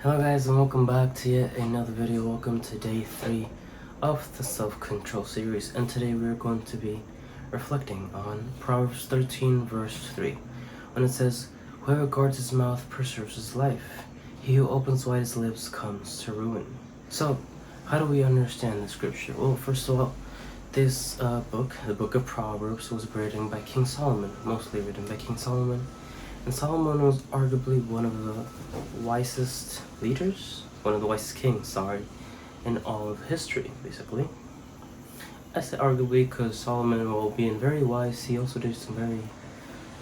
Hello guys, and welcome back to yet another video. Welcome to day 3 of the self-control series, and today we are going to be reflecting on Proverbs 13 verse 3 when it says, "Whoever guards his mouth preserves his life. He who opens wide his lips comes to ruin." So how do we understand the scripture? Well, first of all, this book, the book of Proverbs, was written by King Solomon, mostly written by King Solomon. And Solomon was arguably one of the wisest leaders, one of the wisest kings, in all of history, basically. I say arguably because Solomon, while being very wise, he also did some very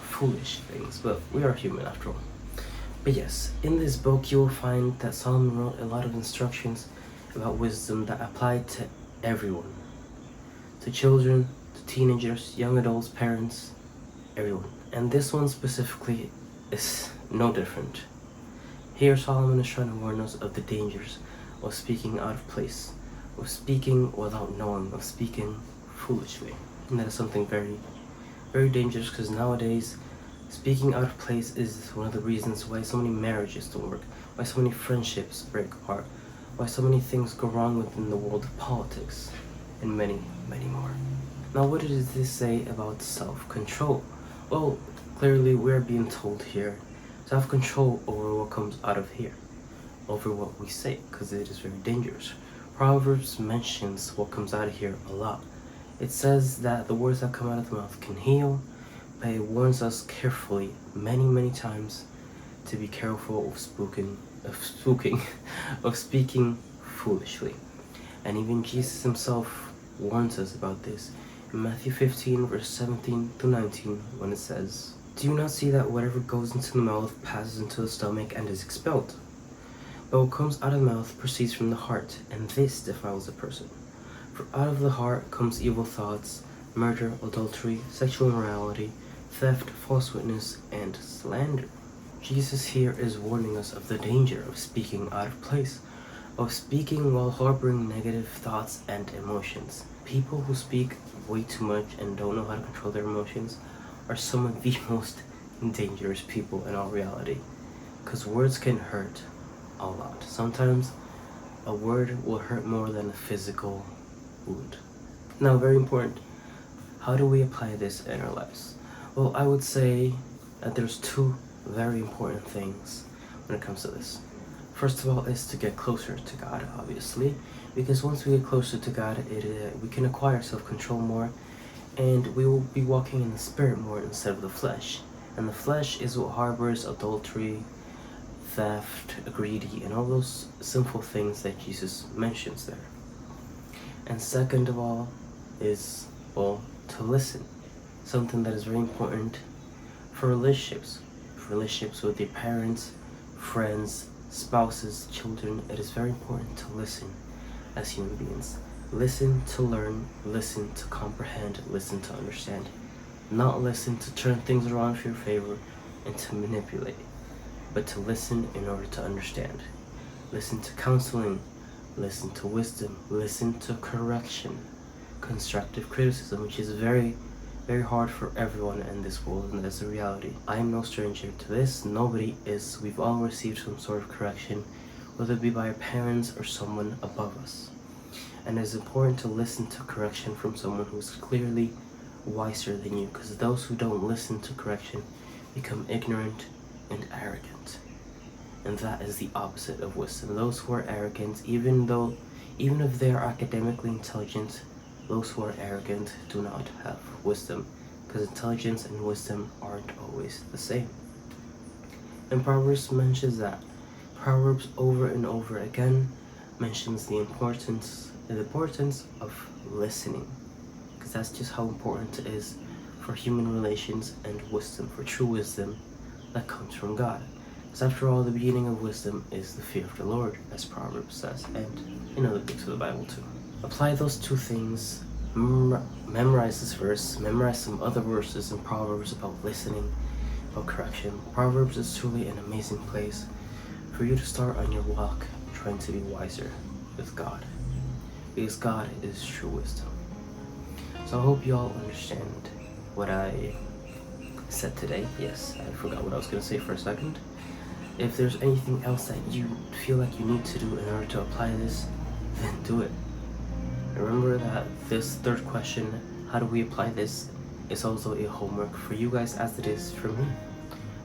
foolish things, but we are human after all. But yes, in this book you will find that Solomon wrote a lot of instructions about wisdom that apply to everyone. To children, to teenagers, young adults, parents, everyone. And this one specifically is no different. Here Solomon is trying to warn us of the dangers of speaking out of place, of speaking without knowing, of speaking foolishly. And that is something very, very dangerous, because nowadays speaking out of place is one of the reasons why so many marriages don't work, why so many friendships break apart, why so many things go wrong within the world of politics, and many, many more. Now, what does this say about self-control? Well, clearly we're being told here to have control over what comes out of here, over what we say, because it is very dangerous. Proverbs mentions what comes out of here a lot. It says that the words that come out of the mouth can heal, but it warns us carefully many, many times to be careful of speaking foolishly. And even Jesus himself warns us about this in Matthew 15 verse 17 to 19, when it says, "Do you not see that whatever goes into the mouth passes into the stomach and is expelled? But what comes out of the mouth proceeds from the heart, and this defiles a person. For out of the heart comes evil thoughts, murder, adultery, sexual immorality, theft, false witness, and slander." Jesus here is warning us of the danger of speaking out of place, of speaking while harboring negative thoughts and emotions. People who speak way too much and don't know how to control their emotions are some of the most dangerous people in all reality, because words can hurt a lot. Sometimes a word will hurt more than a physical wound. Now, very important, how do we apply this in our lives? Well, I would say that there's two very important things when it comes to this. First of all is to get closer to God, obviously, because once we get closer to God, we can acquire self-control more, and we will be walking in the spirit more instead of the flesh. And the flesh is what harbors adultery, theft, greedy, and all those sinful things that Jesus mentions there. And second of all is, well, to listen. Something that is very important for relationships with your parents, friends, spouses, children. It is very important to listen as human beings. Listen to learn, listen to comprehend, listen to understand. Not listen to turn things around for your favor and to manipulate, but to listen in order to understand. Listen to counseling, listen to wisdom, listen to correction, constructive criticism, which is very, very hard for everyone in this world, and that's a reality. I am no stranger to this. Nobody is. We've all received some sort of correction, whether it be by our parents or someone above us. And it's important to listen to correction from someone who's clearly wiser than you, because those who don't listen to correction become ignorant and arrogant. And that is the opposite of wisdom. Those who are arrogant, even if they are academically intelligent, those who are arrogant do not have wisdom, because intelligence and wisdom aren't always the same. And Proverbs mentions that. Proverbs over and over again mentions the importance of listening, because that's just how important it is for human relations and wisdom, for true wisdom that comes from God. Because after all, the beginning of wisdom is the fear of the Lord, as Proverbs says, and in other books of the Bible too. Apply those two things. Memorize this verse, memorize some other verses in Proverbs about listening, about correction. Proverbs is truly an amazing place for you to start on your walk trying to be wiser with God, because God is true wisdom. So I hope you all understand what I said today. Yes, I forgot what I was going to say for a second. If there's anything else that you feel like you need to do in order to apply this, then do it. Remember that this third question, how do we apply this, is also a homework for you guys as it is for me.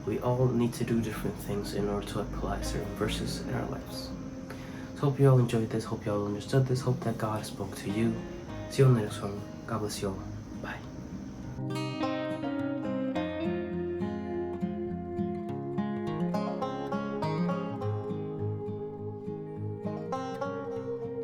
We all need to do different things in order to apply certain verses in our lives. So hope you all enjoyed this, hope you all understood this, hope that God spoke to you. See you on the next one. God bless you all.